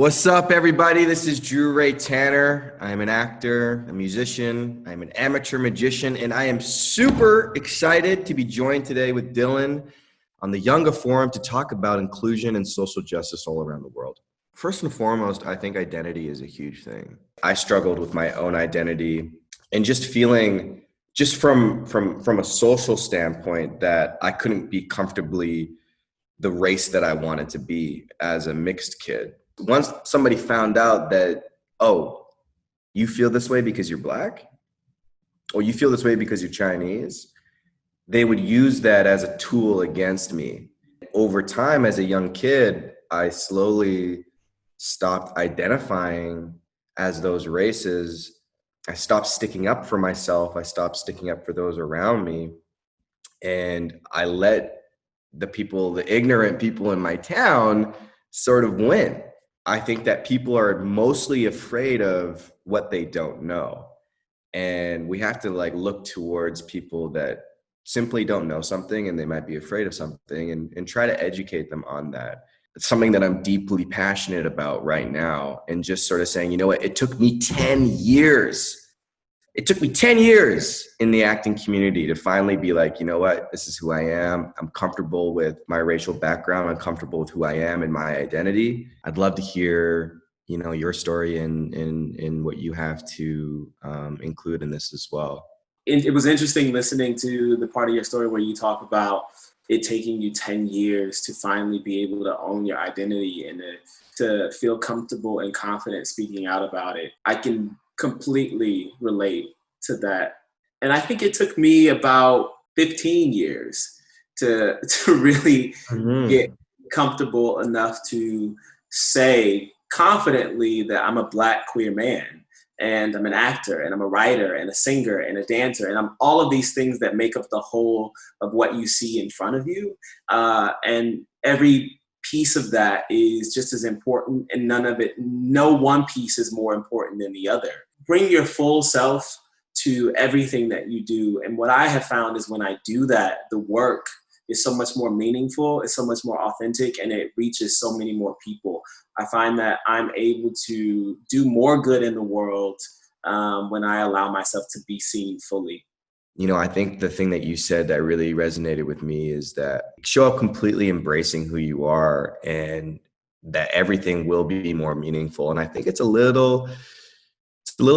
What's up, everybody? This is Drew Ray Tanner. I'm an actor, a musician, I'm an amateur magician, and I am super excited to be joined today with Dylan on the YOUNGA Forum to talk about inclusion and social justice all around the world. First and foremost, I think identity is a huge thing. I struggled with my own identity and just feeling, just from a social standpoint, that I couldn't be comfortably the race that I wanted to be as a mixed kid. Once somebody found out that, oh, you feel this way because you're Black, or you feel this way because you're Chinese, they would use that as a tool against me. Over time, as a young kid, I slowly stopped identifying as those races. I stopped sticking up for myself. I stopped sticking up for those around me. And I let the ignorant people in my town sort of win. I think that people are mostly afraid of what they don't know. And we have to look towards people that simply don't know something and they might be afraid of something and try to educate them on that. It's something that I'm deeply passionate about right now. And just sort of saying, you know what, it took me 10 years. It took me 10 years in the acting community to finally be like, you know what, this is who I am. I'm comfortable with my racial background. I'm comfortable with who I am and my identity. I'd love to hear, your story and what you have to include in this as well. It was interesting listening to the part of your story where you talk about it taking you 10 years to finally be able to own your identity and to feel comfortable and confident speaking out about it. I can completely relate to that. And I think it took me about 15 years to really get comfortable enough to say confidently that I'm a Black queer man and I'm an actor and I'm a writer and a singer and a dancer and I'm all of these things that make up the whole of what you see in front of you. And every piece of that is just as important, and no one piece is more important than the other. Bring your full self to everything that you do. And what I have found is when I do that, the work is so much more meaningful, it's so much more authentic, and it reaches so many more people. I find that I'm able to do more good in the world when I allow myself to be seen fully. I think the thing that you said that really resonated with me is that show up completely embracing who you are and that everything will be more meaningful. And I think it's a little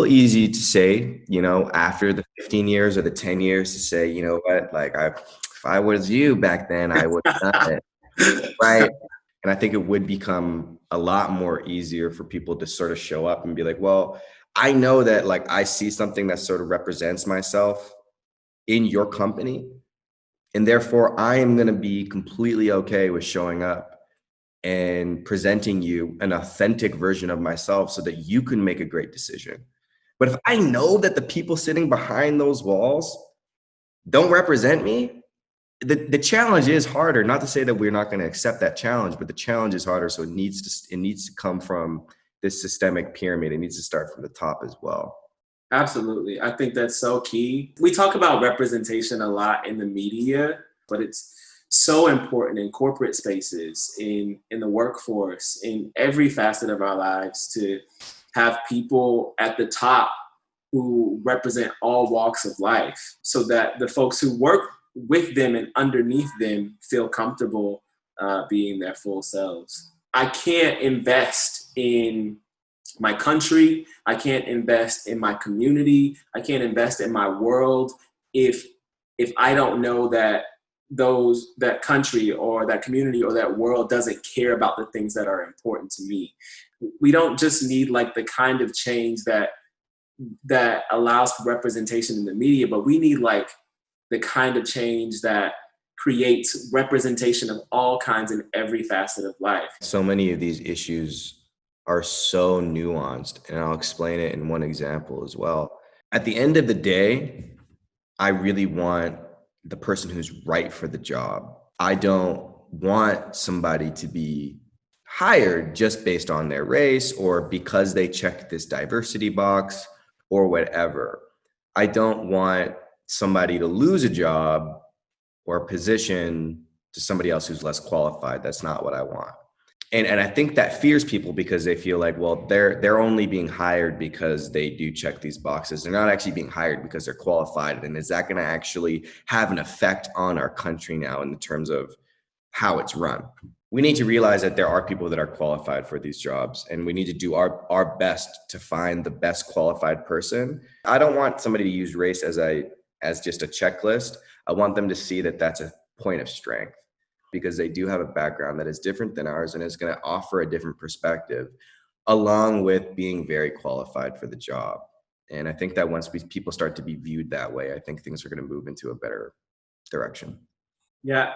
easy to say, after the 15 years or the 10 years to say, you know what, if I was you back then, I would have done it, right? And I think it would become a lot more easier for people to sort of show up and be like, well, I know that I see something that sort of represents myself in your company, and therefore I am going to be completely okay with showing up and presenting you an authentic version of myself so that you can make a great decision. But if I know that the people sitting behind those walls don't represent me, the challenge is harder. Not to say that we're not going to accept that challenge, but the challenge is harder. So it needs to come from this systemic pyramid. It needs to start from the top as well. Absolutely. I think that's so key. We talk about representation a lot in the media, but it's so important in corporate spaces, in the workforce, in every facet of our lives, to have people at the top who represent all walks of life so that the folks who work with them and underneath them feel comfortable being their full selves. I can't invest in my country, I can't invest in my community, I can't invest in my world if I don't know that that country or that community or that world doesn't care about the things that are important to me. We don't just need the kind of change that allows for representation in the media, but we need the kind of change that creates representation of all kinds in every facet of life. So many of these issues are so nuanced, and I'll explain it in one example as well. At the end of the day, I really want the person who's right for the job. I don't want somebody to be hired just based on their race or because they check this diversity box or whatever. I don't want somebody to lose a job or a position to somebody else who's less qualified. That's not what I want. And I think that fears people because they feel like, well, they're only being hired because they do check these boxes. They're not actually being hired because they're qualified. And is that going to actually have an effect on our country now in terms of how it's run? We need to realize that there are people that are qualified for these jobs, and we need to do our best to find the best qualified person. I don't want somebody to use race as just a checklist. I want them to see that that's a point of strength, because they do have a background that is different than ours and is going to offer a different perspective, along with being very qualified for the job. And I think that once people start to be viewed that way, I think things are going to move into a better direction. Yeah,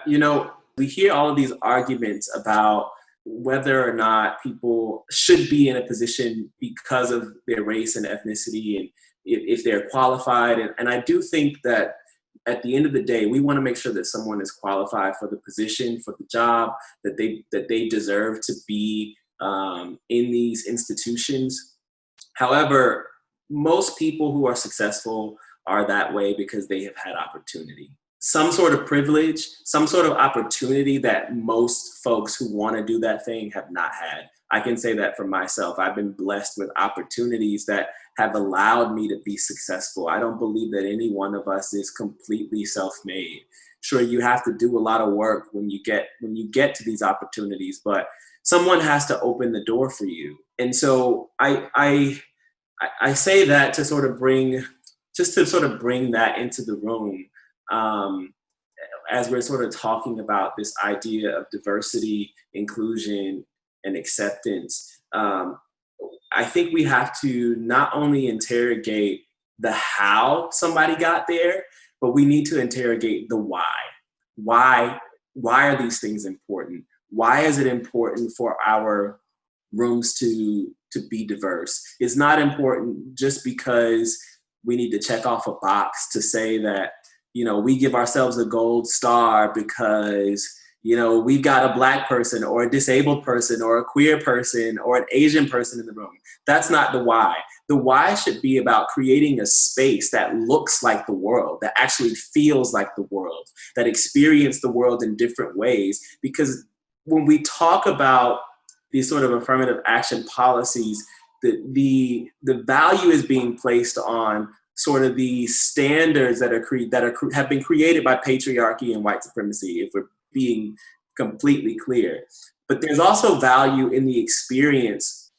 we hear all of these arguments about whether or not people should be in a position because of their race and ethnicity, and if they're qualified. And I do think that at the end of the day, we want to make sure that someone is qualified for the position, for the job, that they deserve to be in these institutions. However, most people who are successful are that way because they have had opportunity, some sort of privilege, some sort of opportunity that most folks who want to do that thing have not had. I can say that for myself. I've been blessed with opportunities that have allowed me to be successful. I don't believe that any one of us is completely self-made. Sure, you have to do a lot of work when you get to these opportunities, but someone has to open the door for you. And so I say that to sort of bring that into the room, as we're sort of talking about this idea of diversity, inclusion, and acceptance. I think we have to not only interrogate the how somebody got there, but we need to interrogate the why. Why are these things important? Why is it important for our rooms to be diverse? It's not important just because we need to check off a box to say that, we give ourselves a gold star because, we've got a Black person or a disabled person or a queer person or an Asian person in the room. That's not the why. The why should be about creating a space that looks like the world, that actually feels like the world, that experiences the world in different ways. Because when we talk about these sort of affirmative action policies, the value is being placed on sort of these standards that have been created by patriarchy and white supremacy, if we're being completely clear. But there's also value in the experience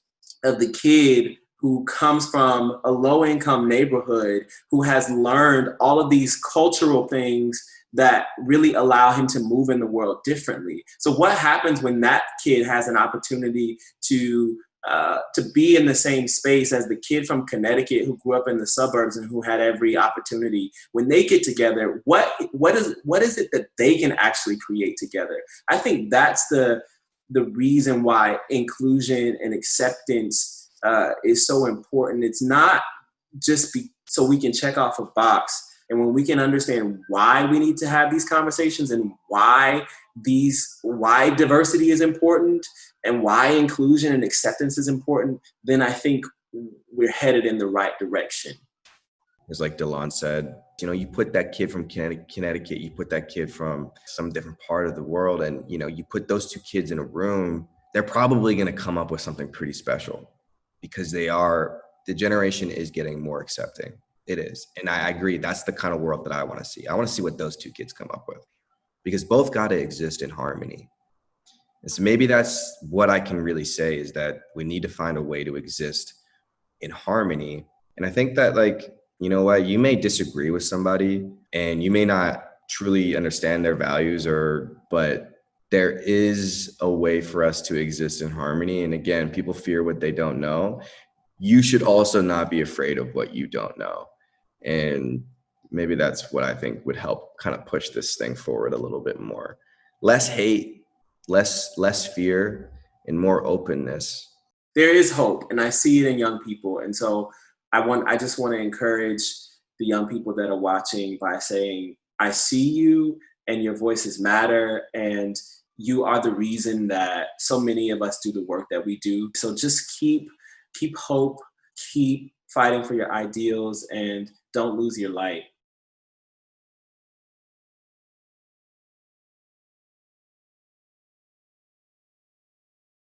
of the kid who comes from a low-income neighborhood, who has learned all of these cultural things that really allow him to move in the world differently. So what happens when that kid has an opportunity to be in the same space as the kid from Connecticut who grew up in the suburbs and who had every opportunity? When they get together, what is it that they can actually create together? I think that's the reason why inclusion and acceptance is so important. It's not just so we can check off a box. And when we can understand why we need to have these conversations and why diversity is important and why inclusion and acceptance is important, then I think we're headed in the right direction. It's like Delon said, you put that kid from Connecticut, you put that kid from some different part of the world, and, you put those two kids in a room, they're probably going to come up with something pretty special, because the generation is getting more accepting. It is. And I agree. That's the kind of world that I want to see. I want to see what those two kids come up with, because both got to exist in harmony. And so maybe that's what I can really say, is that we need to find a way to exist in harmony. And I think that, you may disagree with somebody and you may not truly understand their values, but there is a way for us to exist in harmony. And again, people fear what they don't know. You should also not be afraid of what you don't know. And maybe that's what I think would help kind of push this thing forward a little bit more. Less hate, less fear, and more openness. There is hope, and I see it in young people. And so I just want to encourage the young people that are watching by saying, I see you and your voices matter, and you are the reason that so many of us do the work that we do. So just keep hope, keep fighting for your ideals, and don't lose your light.